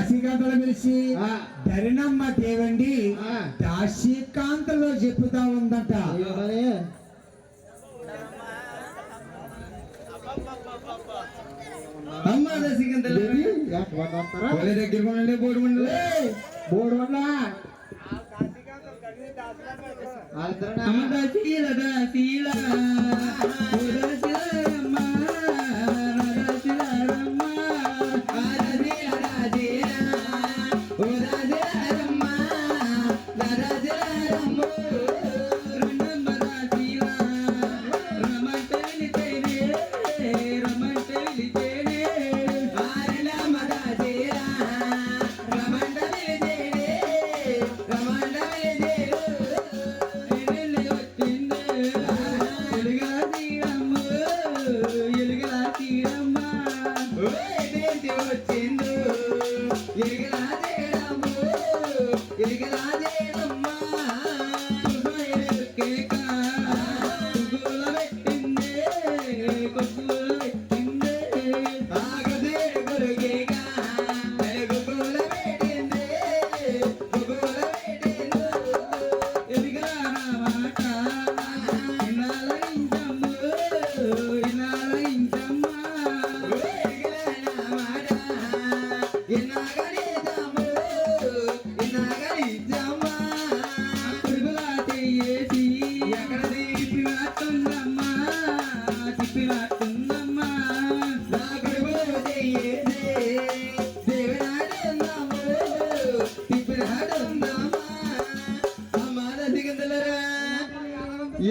దాసికాంతలో పిలిచి ధరినమ్మ దేవండి దాసికాంతలో చెప్పుతా ఉందంట. అమ్మ దాసికాంతలో దగ్గర కొనండి బోర్డు మండల అమ్మ దాసీల దాసీల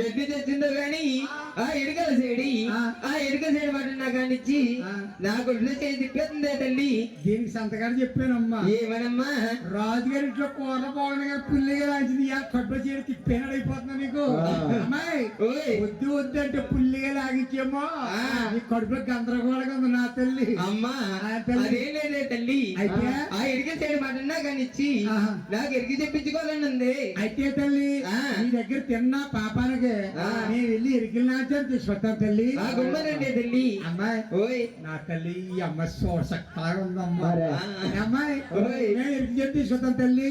ఎడ్డి తెచ్చిందో గాని ఆ ఎడుకల సేడి పట్టిన కానిచ్చి నా కొట్లో చేసి తిప్పేస్తుందే తల్లి. దీనికి సంతకాలు చెప్పానమ్మా. ఏమనమ్మా? రాజుగారి ఇంట్లో కూర పోవడం గారు పుల్లిగా లాంచింది కట్టు చేసి తిప్పేనాడు అయిపోతున్నా నీకు. అమ్మాయి వద్దు వద్దు అంటే పుల్లిగా లాగించేమో నీ కడుపులో గందరగోళంగా ఉంది నా తల్లి. అమ్మా అదేలేదే తల్లి. అయితే ఆ ఎడికల సేడి పట్టినా కానిచ్చి నాకు ఎడికి చెప్పించుకోవాలని ఉంది. అయితే తల్లి నీ దగ్గర తిన్నా పాపానికి నేను వెళ్ళి ఎరికిల్ నాచారు తీసుకొస్తాను తల్లి. గుమ్మనండి తల్లి. అమ్మాయి ఓయ్ నా తల్లి ఈ అమ్మాయి సోసక్కాగా ఉందమ్మా. అమ్మాయి నేను ఎరికి చెప్పి తీసుకొస్తాను తల్లి.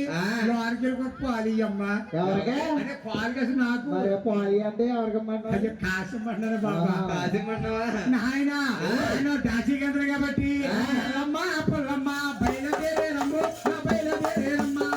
ఆరుకెళ్ళి పాలి అమ్మ అంటే పాలు కాసి నాకు పాలి అంటే ఎవరికమ్మంటే కాసమ్మన్నాను బాబా. నాయన దాసీకేంద్ర కాబట్టి అమ్మా పొల్లమ్మా బయలుదేరేనమ్మ బయలుదేరేనమ్మా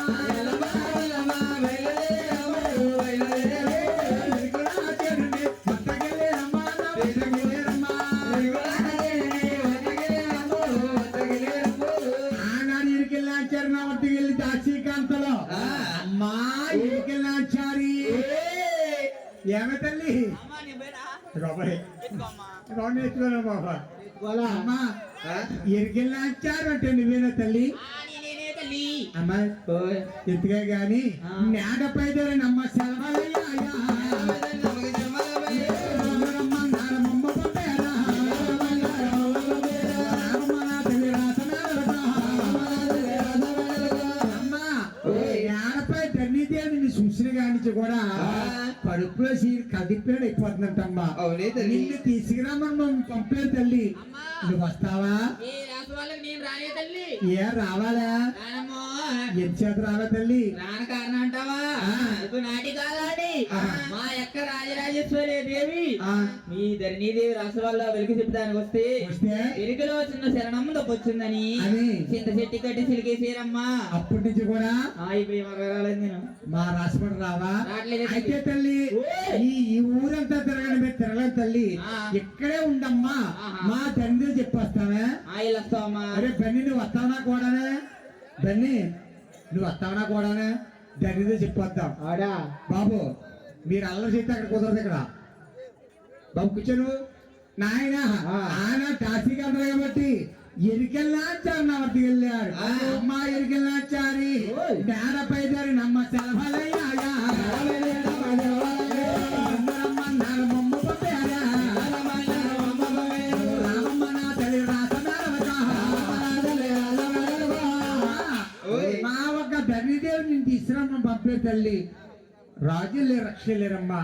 ఏమే తల్లి రెండు ఎత్తుకోలే బాబా. అమ్మా ఎరికెళ్ళాచారు అంటే నువ్వేనా తల్లి? అమ్మాయి ఎత్తుగా గాని నేడపై అమ్మ సెలవలయ్యా చూసిన కానించి కూడా కడుపులో సీరు కదిపాడు అయిపోతుందంటమ్మా. నిన్ను తీసుకురామని పంపారు తల్లి. నువ్వు వస్తావా? ఏ రావాలా? ఎంచేత రావా తల్లి? రాని కారణం అంటావా? నాటి కాలాడి మా యొక్క రాజరాజేశ్వరి దేవి మీ ధరణీదేవి రాష్ట్రాల్లో వెలికి చెప్తానికి వస్తే ఎరుకలో చిన్న శరణం తప్పొచ్చిందని చింత చెట్టి కట్టి సిలికేసారమ్మా. అప్పటి నుంచి కూడా రాలేదు నేను మా రాష్ట్రం రావా? అయితే తల్లి ఈ ఊరంతా తిరగని మీరు తిరగలేదు తల్లి. ఇక్కడే ఉండమ్మా మా తండ్రి చెప్పొస్తావా? అరే బన్నీ నువ్వు వస్తావనా కూడానే? బన్నీ నువ్వు వస్తావనా కూడానే? తండ్రితో చెప్పొద్దాం. ఆడా బాబు మీరు అల్లరి చేస్తే అక్కడ కుదరదు. ఇక్కడ బాబు కూర్చోను నాయన ఆయన టాక్సీకి వెళ్తారు కాబట్టి ఎరికెళ్ళాచారు నా వద్దకు వెళ్ళారు. అమ్మ ఎరికెళ్ళాచారి నేడపై దారి నమ్మ సెలవులయ్యా మా ఒక ధనిదేవి నేను తీసుకురమ్మని పంపే తల్లి. రాజులే రక్షలేరమ్మా,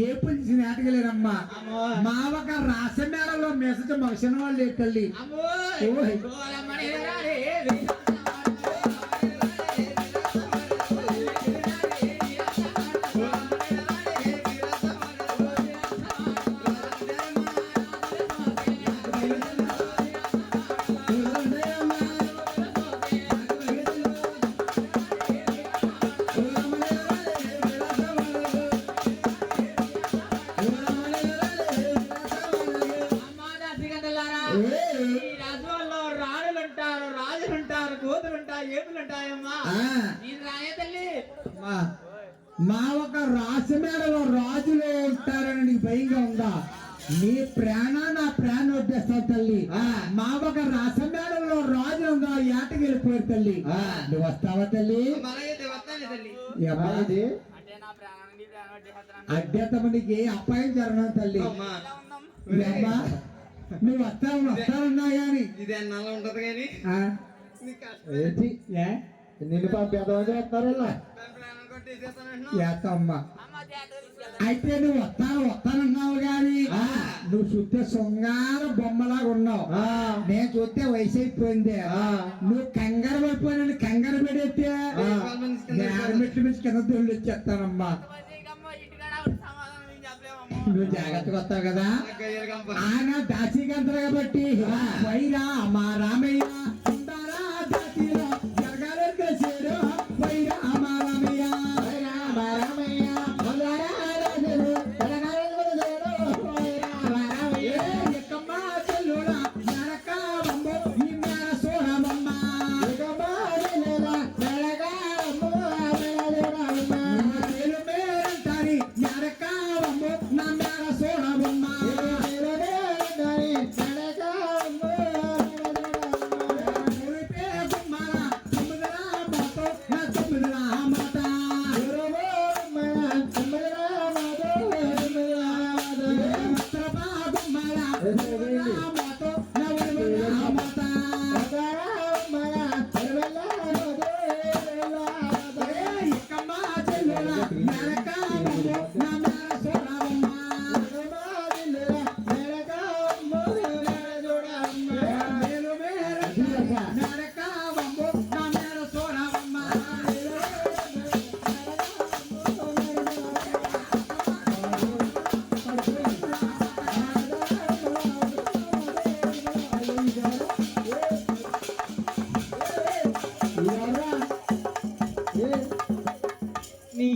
ఏ పులిసి నాటగలేరమ్మా. మా ఒక రాసమేళలో మెసజ మగసిన వాళ్ళు లేదు తల్లి. రాజులుంటారు, కోతులుంటాయి, ఏపులుంటాయమ్మా. ఆ, నేను రాయే తల్లి. మా ఒక రాసమేడలో రాజులు ఉంటారని నీకు భయంగా ఉందా? నీ ప్రాణం నా ప్రాణం వడ్డేస్తావు తల్లి. మా ఒక రాసమేడలో రాజు ఉందా? ఏటకి వెళ్ళిపోయారు తల్లి. నువ్వు వస్తావా తల్లి? అలాగైతే వస్తాను తల్లి. ఎవరిది అంటే నా ప్రాణానికి ప్రాణం వడ్డేస్తాను. అడ్డేతమనికి అప్పాయం జరగడం తల్లి. అమ్మా. అమ్మా నువ్వు వస్తావన్నా గాని ఇదే నల్ల ఉంటది కానీ ఏంటి నిన్ను పంపేద్దామని చెప్తారల్లా ఏతమ్మా. అయితే నువ్వు వస్తానన్నావు గాని నువ్వు చూస్తే శృంగార బొమ్మలాగా ఉన్నావు. నేను చూస్తే వయసు అయిపోయింది. నువ్వు కంగారు పడిపోయిన కంగారు పెడితే మెట్లు మించి కింద తొలి వచ్చేస్తానమ్మా. నువ్వు జాగ్రత్తగా వస్తావు కదా. ఆయన దాసీగంతలు కాబట్టి వైరా మా రామయ్య ఉంటారా దాసీలో జరగాలి చేరు వైరా మా రామయ్య ఎక్కమ్మా చెల్లుడా నరక బొమ్మ ఈ మేర సోడమ్మ మేరంటారి నరక బొమ్మ నా మేర సోడమ్మ నీ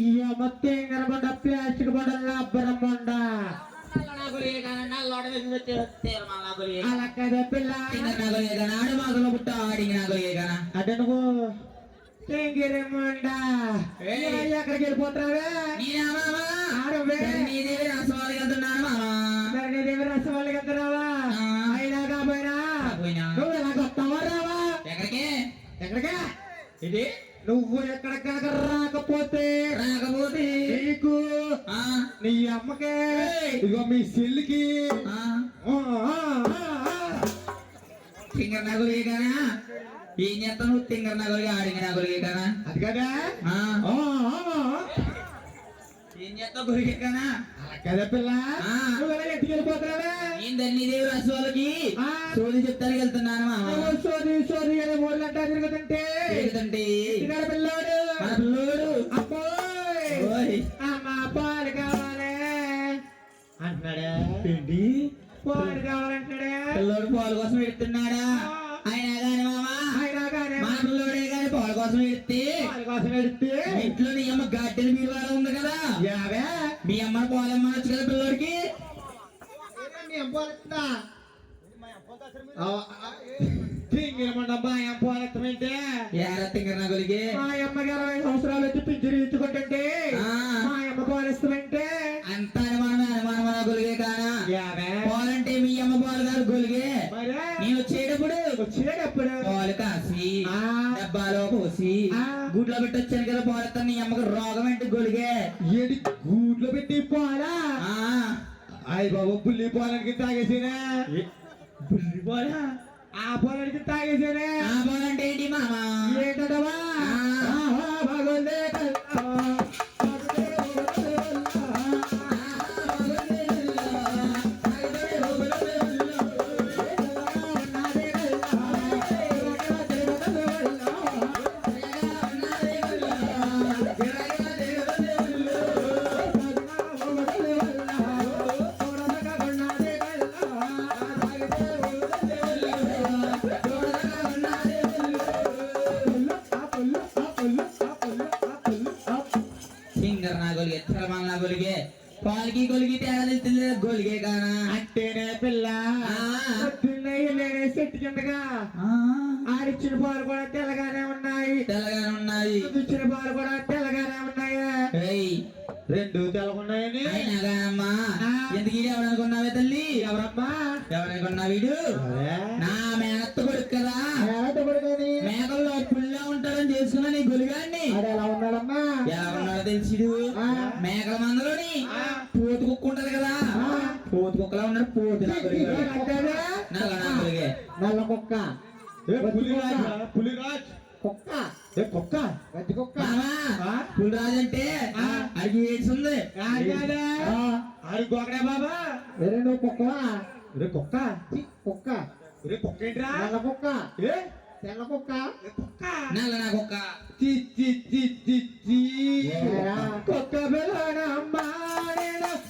మొత్తం కనబడ్డ ప్లాస్టిక్ బొడల్లా అబ్బరమ్మండ అలా కదా పిల్ల అంటే నువ్వు ఎక్కడికి వెళ్ళిపోతున్నావే? రసవాళ్ళకి వెళ్తున్నావా? అయినా కాబోయినా నువ్వు ఎలాగ వస్తావా రావా? ఎక్కడికే ఇది నువ్వు ఎక్కడికి రాకపోతే నీకు నీ అమ్మకే ఇగో మీ చెల్లికి తింగర్ నగలు కదా ఏం చేస్తాను తింగర్ నగలుగా ఆడిన నగలుగే కదా అది కదా ఏం చేస్తావు గురిగే కదా కదా పిల్ల నువ్వు ఎలా ఎత్తుకు వెళ్ళిపోతున్నావా? నేను ధన్యదేవి రాసు వాళ్ళకి సోది చెప్తానికి వెళ్తున్నాను సోది కదా ఊర్లంటా తిరుగుతుంటే పిల్లోడు మన పిల్లోడు అబ్బోయ్ అమ్మ పాలు కావాలి అంటున్నాడా? ఏంటి పాలు కావాలంటున్నాడా? పిల్లోడు పాలు కోసం ఎడుతున్నాడా? అయినా గాని మామా మన పిల్లోడే గాని పాలు కోసం ఎడితే ఇంట్లో నీ అమ్మ గడ్డలు మీరు వాడ ఉంది కదా మీ అమ్మ పాలమ్మ వచ్చు కదా పిల్లోడికి తింగర్ నగలికి మా అమ్మకి 20 సంవత్సరాలు వచ్చి పింఛను ఇచ్చుకుంటుంటే మా అమ్మ పాలిస్తామంటే అంత అనుమానం గొలిగే కానా పాలంటే మీ అమ్మ పాలు కాదు గొలిగే నేను వచ్చేటప్పుడు పాలు కాసి డబ్బాలో పోసి గుడ్లో పెట్టి వచ్చాను కదా పాలతో నీ అమ్మకి రోగం అంటే గొలిగే ఏడి గూట్లో పెట్టి పాలా అయ్య బాబు బుల్లి పాలకి తాగేసేనా? బుల్లి పాలా ఆ పాలకి తాగేసేనా? ఆ పాలంటే ఏంటి మామా? ఏంటడవా భగవంతే గొలిగే పాలకి గొలిగి తేడా తెలుస్తుంది గొలిగే కానా అంటేనే పిల్ల చెట్టు కిందగా ఆ ఆడిచ్చిన పాలు కూడా తెల్లగానే ఉన్నాయి. ఇచ్చిన పాలు కూడా తెల్లగానే ఉన్నాయి. రెండు తెల్లగున్నాయని ఎందుకు ఎవరనుకున్నావే తల్లి? ఎవరమ్మా? ఎవరనుకున్నా వీడు? నా మేనత్త కొడుకు కదా. మేకల్లో పుల్లా ఉంటాడని తెలుసుకున్నా నీ గొలిగాన్ని. ఎలా ఉన్నాడమ్మా? ఎలా ఉన్నాడో తెలిసిడు. మేకల మందలోని పోతు కుక్క ఉంటది కదా, పోతు కుక్కలా ఉన్నాడు. పోతు నా గొలిగే నల్ల కుక్క, పులిరాజ్ కుక్క, కుక్క గట్టి కుక్క. పులిరాజు అంటే అడిగి ఏడ్చుంది. ఆడి గోకడే బాబా. నువ్వు కుక్కవా? కుక్క కుక్క కుక్క ఏంట్రా? నల్ల కుక్క, ఏ తెల్ల కుక్క, కుక్క నల్ల నా కుక్క. కుక్క బెల్లడమ్మా,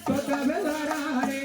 కుక్క బెల్లడారే,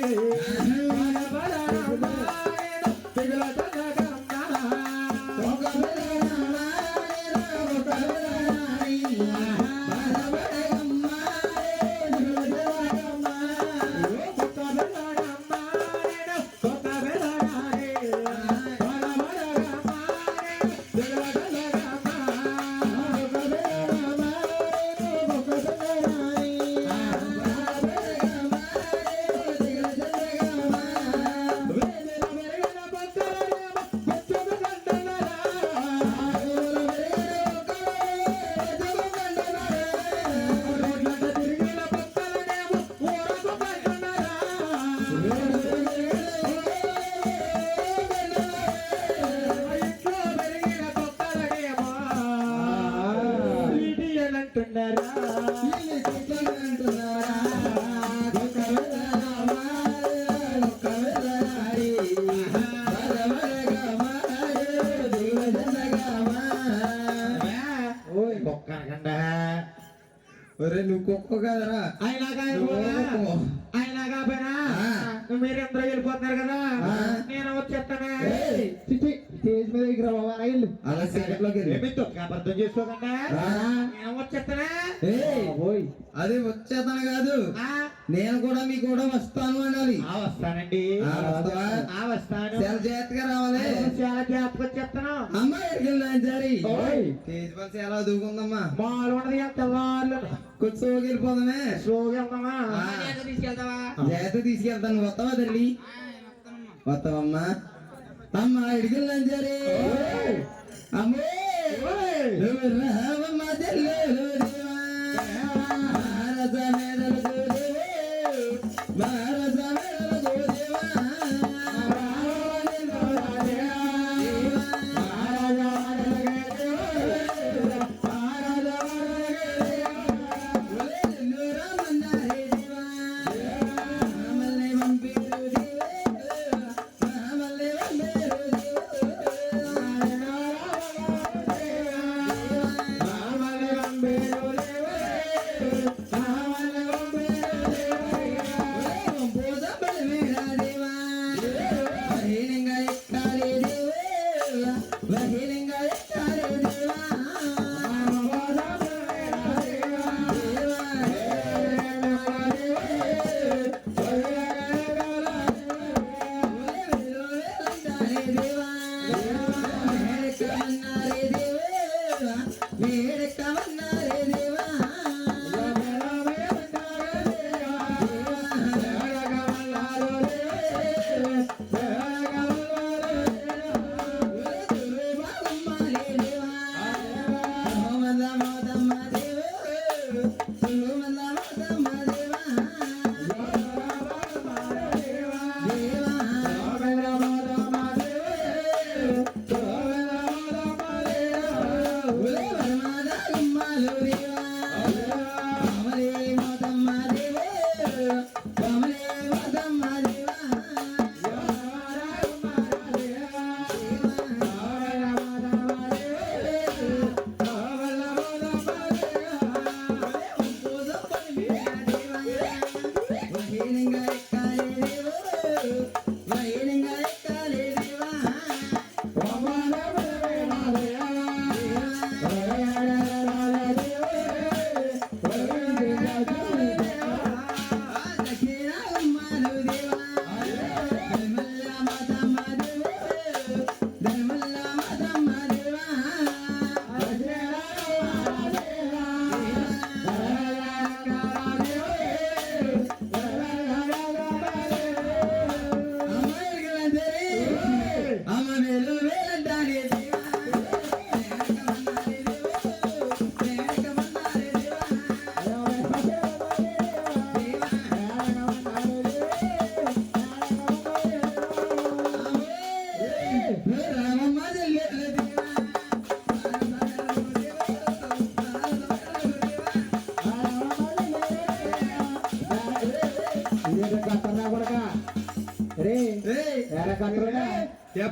నువ్వు కుక్క కదరా. ఆయన కాపోయినా మీరందరూ వెళ్ళిపోతున్నారు కదా, నేను వచ్చేస్తానే. స్టేజ్ మీద అలా సెకండ్లోకి అర్థం చేసుకోకుండా నేను వచ్చేస్తానే. అది వచ్చేతను కాదు, నేను కూడా మీ కూడా వస్తాను అనాలి. వస్తానండి. వస్తాను. చాలా జాగ్రత్తగా రావాలి. చాలా జాగ్రత్తగా వచ్చేస్తాను. అమ్మా ఎడికెళ్ళి స్టేజ్ పల్సి ఎలా దూకుందమ్మా. మాలు ఉండదు, తెల్లవాళ్ళు కూర్చోకి వెళ్ళిపోదామే. స్లోగా వెళ్దామా? జాగ్రత్త తీసుకెళ్తాను. వస్తావా తల్లి? వస్తావమ్మా. అమ్మా ఎడికెళ్ళి సరే. అమ్మో నువ్వు రావమ్మా తెల్లు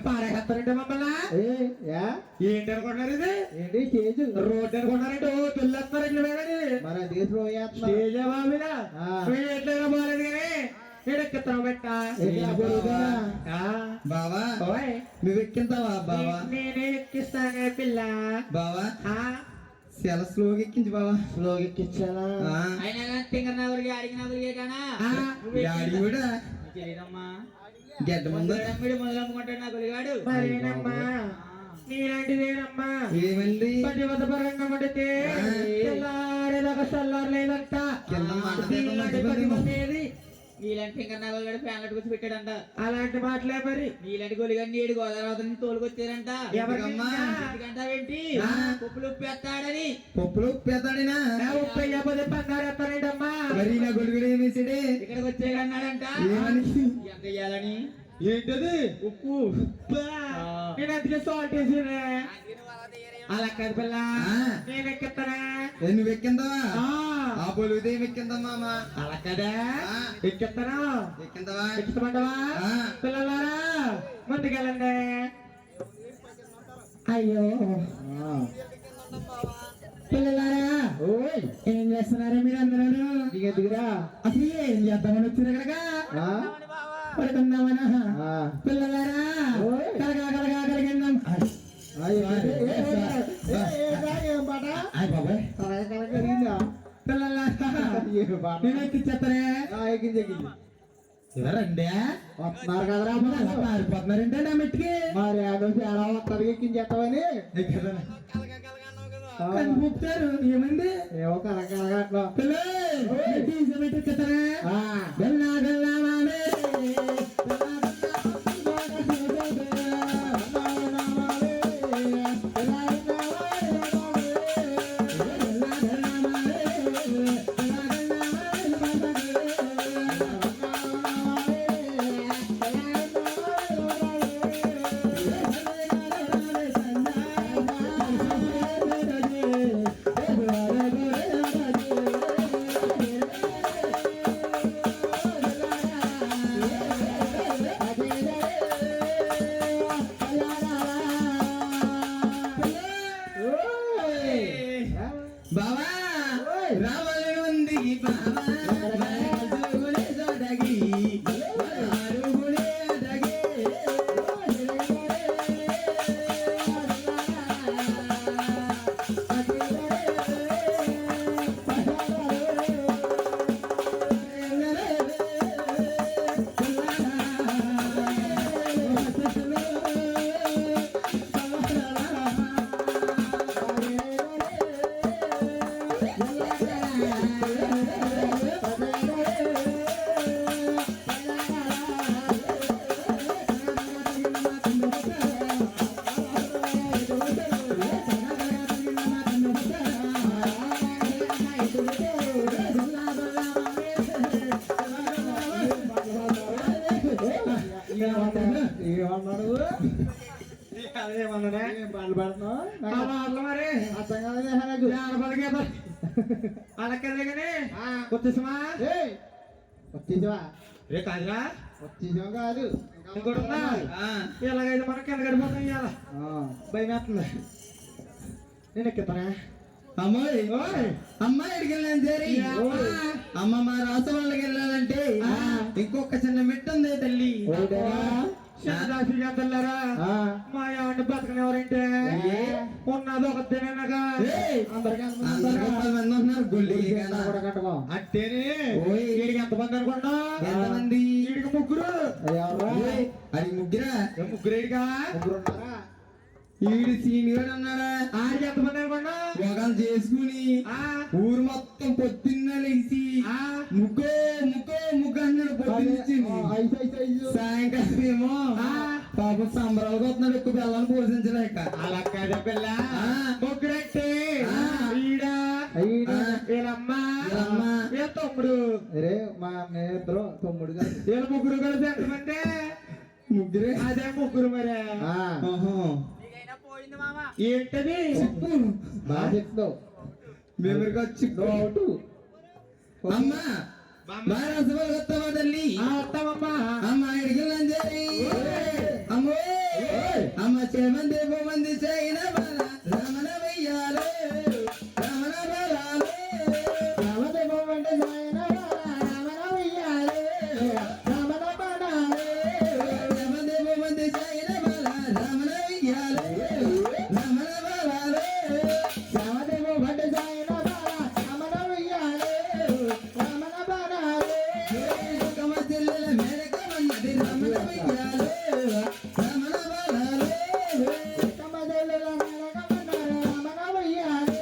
పాడేస్తారంటే మమ్మల్ని ఏంటి అనుకుంటున్నారు ఇది ఏంటి స్టేజ్ రోడ్డు అనుకుంటున్నారంటే ఓ తెల్లేస్తున్నారండి మేడని మన దేశంలో స్టేజ్ బాబులా ఆ. ఎట్లయినా బాగాలేదు కానీ ఎక్కిస్తాం పెట్ట బావా నువ్వు ఎక్కింతావా బావా నేనే ఎక్కిస్తానే పిల్ల బావా చాలా స్లోగా ఎక్కించు బావా స్లోగా ఎక్కించాలా అయినా కానీ తింగర నగరికి అడిగిన నగరికి కానా డాడీ కూడా తెలియదమ్మా గడ్డ ముందు మొదలు అమ్ముకుంటాడు నా గురిగాడు మరేనమ్మా నీలాంటిదేనమ్మా ఏమండి పతివత పరంగా పడితే తెల్లారేదాకా చల్లారలేదంట కింద మాట నీలాంటి లేకుండా పతి మంచిగా మంది నీలాంటి ఇంకా నగలు ఫ్యాన్ కట్టుకొచ్చి పెట్టాడంట అలాంటి మాటలే మరి నీలాంటి గొలిగా నీడు గోదావరి నుంచి తోలుకొచ్చారంట ఎవరికమ్మా? ఏంటి ఉప్పులు ఉప్పేస్తాడని పప్పులు ఉప్పేతాడినా ఉప్పు అయ్యకపోతే బంగారు ఎత్తాడంటమ్మా మరి నా గొడుగుడు ఏమేసాడే ఇక్కడికి వచ్చే అన్నాడంట ఏమని ఎంత ఇయ్యాలని ఏంటది ఉప్పు నేను అందుకే సాల్ట్ వేసినే అలా కాదు పిల్ల నేను ఎక్కిస్తానా నువ్వు ఎక్కిందావా ఆ పొలుగుతే ఎక్కిందమ్మా అమ్మా అలా కదా ఎక్కిస్తాను ఎక్కిందావా ఎక్కిస్తామంటావా పిల్లలారా ముందుకెళ్ళండి అయ్యో పిల్లలారా ఏం చేస్తున్నారా మీరు అందరూ దిగరా అసలు ఏం చేద్దామని వచ్చారు ఇక్కడగా పడుకుందామనా పిల్లలారా కలగా కలగా కలిగిందాం నేను ఎక్కిచ్చేస్తానే ఎవరండి వస్తున్నారు కదరా పారిపోతున్నారంటే నా మెట్టికి మరి ఎలా వస్తారు ఎక్కించేస్తామని ముప్తారు ఏమైంది ఏవో కలగట్లా ఎక్కిస్తారా గల్లా గల్లా మామే బావా రావాలని ఉంది బావా గుడే సోదగి గుడే అదగి ఏమన్నాడు అదేమన్నాడే పాటలు పాడుతున్నావు మరి అర్థం కాదు అలక్కడగానే వచ్చేసమా వచ్చేసావా రే కాదురా వచ్చేసాం కాదు ఇంకోటి ఉందా ఎలాగైతే మనకి ఎనగడిపోతాం ఇవాళ భయం వేస్తుంది నేను ఎక్కిస్తానా అమ్మాయి అమ్మాయి వెళ్ళాను సరి అమ్మ మా రాస వాళ్ళకి వెళ్ళాలంటే ఇంకొక చిన్న మెట్టు ఉంది తల్లి తెల్లారా మా ఏమంటే బతకనివ్వరంటే ఉన్నది ఒక తినగా అందరు 10 మంది ఉన్నారు గుళ్ళి అట్టేనే వీడికి ఎంతమంది అనుకున్నా ఎంతమంది వీడికి ముగ్గురు అది ముగ్గురా ముగ్గురేడిగా ముగ్గురు ఉన్నారా ఈడు సీనియర్ అన్నాడా ఆడికి ఎంతమంది అనుకున్నా ఒకళ్ళు చేసుకుని ఊరు మొత్తం పొద్దున్న లేచి ముగ్గో ముగ్గో ముగ్గు అన్నాడు పొద్దున్న సాయంకాలం ఏమో పాపం సంబరాలుగా వస్తున్నాడు ఎక్కువ పిల్లల్ని పోషించలేక అలా కాదు పిల్ల ముగ్గురంటే ఈడా వీళ్ళమ్మ వీళ్ళ తమ్ముడు అరే మా ఇద్దరు తమ్ముడు గారు వీళ్ళ ముగ్గురు కలిసి ఎంతమంది ముగ్గురే అదే ముగ్గురు మరి ఏంటది చెప్పు బాగా చెప్తావు మెమరీకి వచ్చి అవుట్ అమ్మా బాగా రసవాళ్ళు వస్తావా తల్లి వస్తామమ్మా అమ్మ ఇడికి అమ్మో అమ్మ చేమంది మంది చైన బాల రమణ వెయ్యాలి రమణ బలాలు రామదేవంటే నాయన రామన వెయ్యాలి రామన బాణాలి చేమంది మంది చైన బాల రమణ వెయ్యాలి రమణ బలాలు రామదేవంటే నాయన రామన వెయ్యాలి రామన బాణాలి కమ జిల్లల మేడక మన్నది రమణ వెయ్యాలి రమణ బలాలు కమదల నరకమన్నారు రామన వెయ్యాలి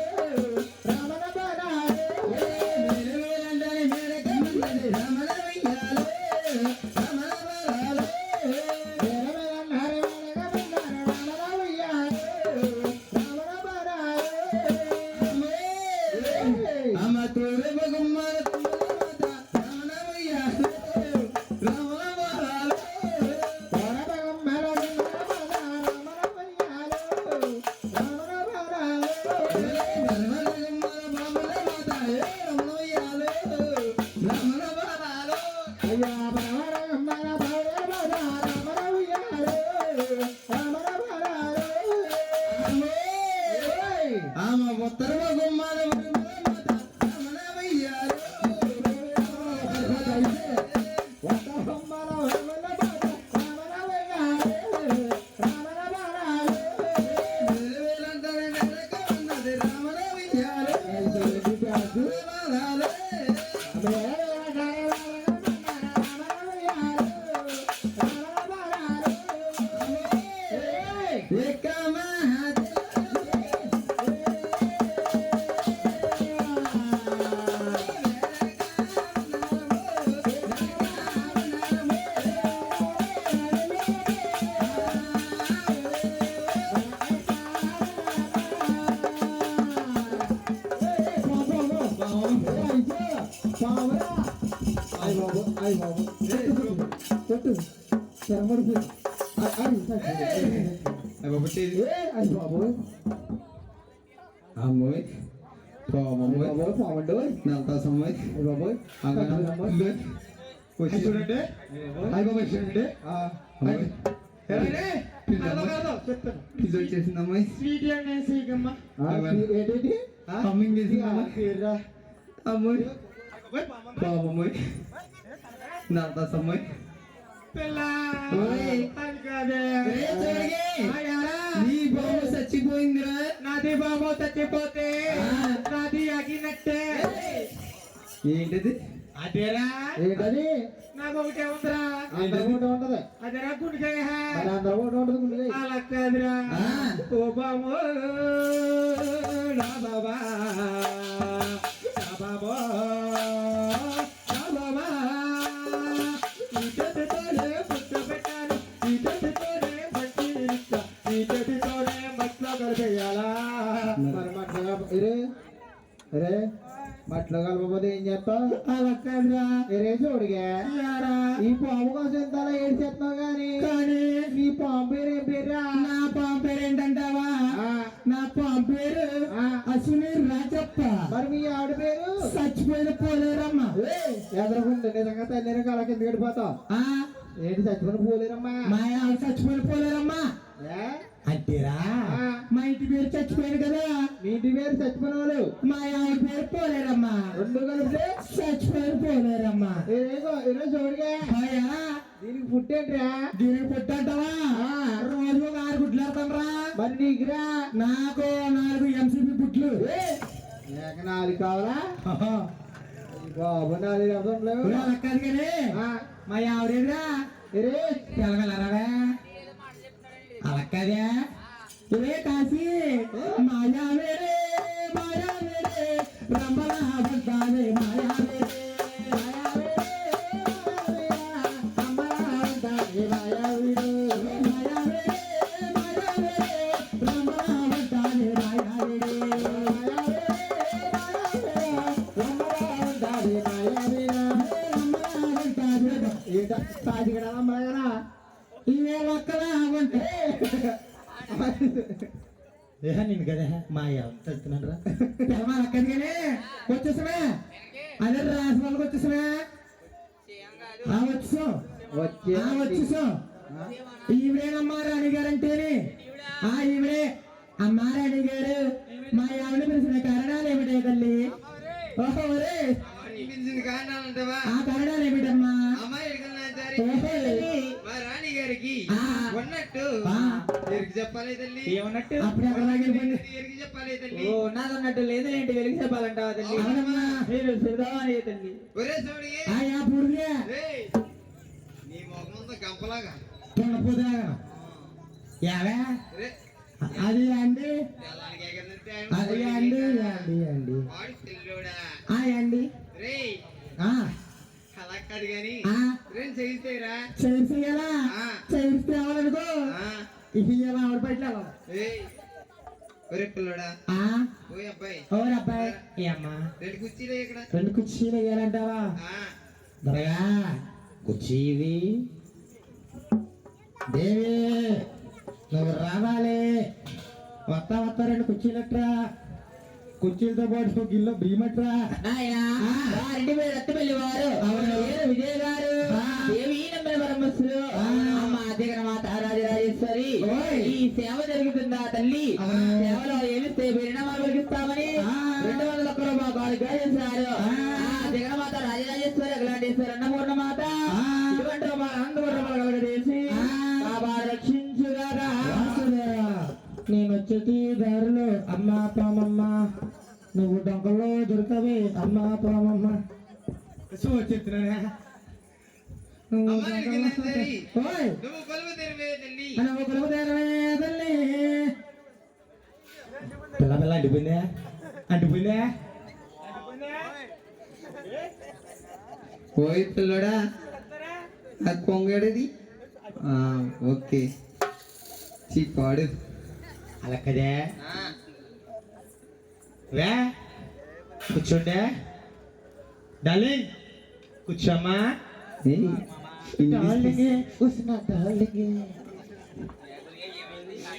రామన బాణాలి మేలవేలందని మేడక మన్నది రమణ వెయ్యాలి రమణ బలాలు అమ్మ తోరే బగుమ్మాల తుమ్మల రమణ వెయ్యాలి రమణ బలాలు అమ్మోయ్ పామండు నలతా సమోయ్ బాబోయ్ చూడండి అయ్య బాబోయ్ చూడండి ఇది వచ్చేసింది అమ్మాయి ఏంటి హమ్మింగ్ చేసింది అమ్మాయి పాపమ్మాయి నలతా సమోయ్ నీ బాబు చచ్చిపోయిందిరా నాది బాబు చచ్చిపోతే నాది అగినట్టే ఏంటిది అదేరా ఏంటది నాకు ఒకటే ఉందిరా అందరూ కూడా ఉంటది అదేరా గుండెకాయ మరి అందరూ కూడా ఉంటది గుండె అలా కాదురా ఆ. ఓ బాబు నా బాబా నా బాబా నా బాబా ఈ చేతితోనే పుట్ట పెట్టాను ఈ చేతితోనే మట్టి ఇస్తా ఈ చేతితోనే మట్టిలో కలిపేయాలా మరి మట్లో రే మట్లో కలపకపోతే ఏం చేస్తావు అలా కాదురా ఎరే చూడిగా యారా ఈ పాము కోసం ఎంత ఏడు చేస్తున్నావు గాని కానీ నీ పాము పేరు ఏం పేరురా నా పాము పేరు ఏంటంటావా నా పాము పేరు అశ్విని రాజప్ప మరి మీ ఆవిడ పేరు చచ్చిపోయిన పోలేరమ్మ ఎదరకుండా నిజంగా తల్లిని కళ కింద గడిపోతావు ఆ, ఏంటి చచ్చిపోయిన పోలేరమ్మా మా ఆవిడ చచ్చిపోయిన పోలేరమ్మ ఏ? అంతేరా ఆ. మా ఇంటి పేరు చచ్చిపోయాడు కదా మీ ఇంటి పేరు చచ్చిపోయిన వాళ్ళు మా ఆవిడ పేరు పోలేరమ్మ రెండు కలిపితే చచ్చిపోయిన పోలేరమ్మ ఈరోజు చూడగా అయ్యా దీనికి పుట్టేంట్రా దీనికి పుట్టంటావా రోజు ఒక 6 గుడ్లు ఆడతానరా మరి నీకురా నాకు 4 ఎంసీపీ పుట్లు లేక నాలుగు కావాలా బాబు నాలుగు అవసరం లేవు కాదు కానీ మా ఆవిడేదిరా ఎరే తెలగలరావే అలా కదే ఇదే కాసి మాయా వేరే రంబలా పడ్డావే మాయా వేరే ఇవే ఒక్కలా ఉంటే నేను కదా మాయా తెలుస్తున్నాను రా అక్కడికనే వచ్చేసామే అదే రాసిన వాళ్ళకి వచ్చేసామే వచ్చేసాం వచ్చేసాం ఈవిడేనమ్మా రాణి గారు అంటేనే ఈవిడే అమ్మా రాణి గారు మా ఆవిడ పిలిచిన కారణాలు ఏమిటే తల్లి ఓహో రే ఆ కారణాలు ఏమిటమ్మా రాణి గారికి ఉన్నట్టు చెప్పాలి తల్లి ఏమన్నట్టు అప్పుడు అలాగే చెప్పాలి తల్లి ఓ నాదన్నట్టు లేదులేంటి వెలికి చెప్పాలంటావా తల్లి అవునమ్మా. మీరు చెబుదామని తల్లి ఒరే సోడి పుడిగే నీ మొఖంతో గంపలాగా తుండపోతున్నా యావే రే అది అండి తెల్లానికి ఎగరంటే అది అండి అండి అండి వాడు తెల్లోడా అండి రే ఆ అలా కాదు గాని ఆ రెండు చేయిస్తేరా చేయాలా చేయిస్తే అవ్వాలనుకో ఇవాళ ఆవిడ బయట ఒరే పిల్లోడా ఆ ఓయ్ అబ్బాయి ఓరు అబ్బాయి ఏ అమ్మా రెండు కుర్చీలే ఇక్కడ 2 కుర్చీలు వేయాలంటావా దొరగా కుర్చీ ఇది దేవి నువ్వు రావాలి వస్తా 2 కుర్చీలట్రా కుర్చీలతో పాటు గిల్లో భీమట్రా ఇంటి మీద రత్తుపల్లి వారు పేరు విజయ్ గారు దేవి నమ్మల పరమేశ్వరు అమ్మ అధిక మాత రాజరాజేశ్వరి ఈ సేవ జరుగుతుందా తల్లి సేవలో ఏమిస్తే పరిణామాలు కలిగిస్తామని 201 రూపాయలు చేశారు జగన్మాత రాజరాజేశ్వరి అఖిలాండేశ్వరి అన్నపూర్ణ మాత ఇటువంటి అనంతపురం కలగజేసి బాబా రక్షించుగాక. నేను వచ్చేటి దారిలో అమ్మ పామమ్మ నువ్వు డొంకల్లో దొరకవే అమ్మ పామమ్మ చెప్తున్నా నువ్వు కొలువు తెరివే తల్లి పిల్ల పిల్ల అంటిపోయిందా అంటిపోయిందా ఓయ్ పిల్లోడా అది కొంగడది ఓకే చీపాడు అలా కదే వే కూర్చోండే డార్లింగ్ కూర్చోమ్మా డార్లింగ్ కూర్చున్నా డార్లింగ్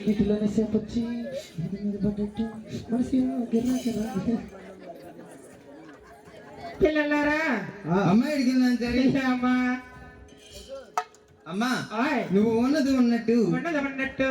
వీటిలోనే సేపు వచ్చి ఇది మీద పడ్డట్టు మనసు గిర్రా గిర్రా పిల్లలారా అమ్మాయి అడిగిందని సరే అమ్మా అమ్మా నువ్వు ఉన్నది ఉన్నట్టు ఉన్నట్టు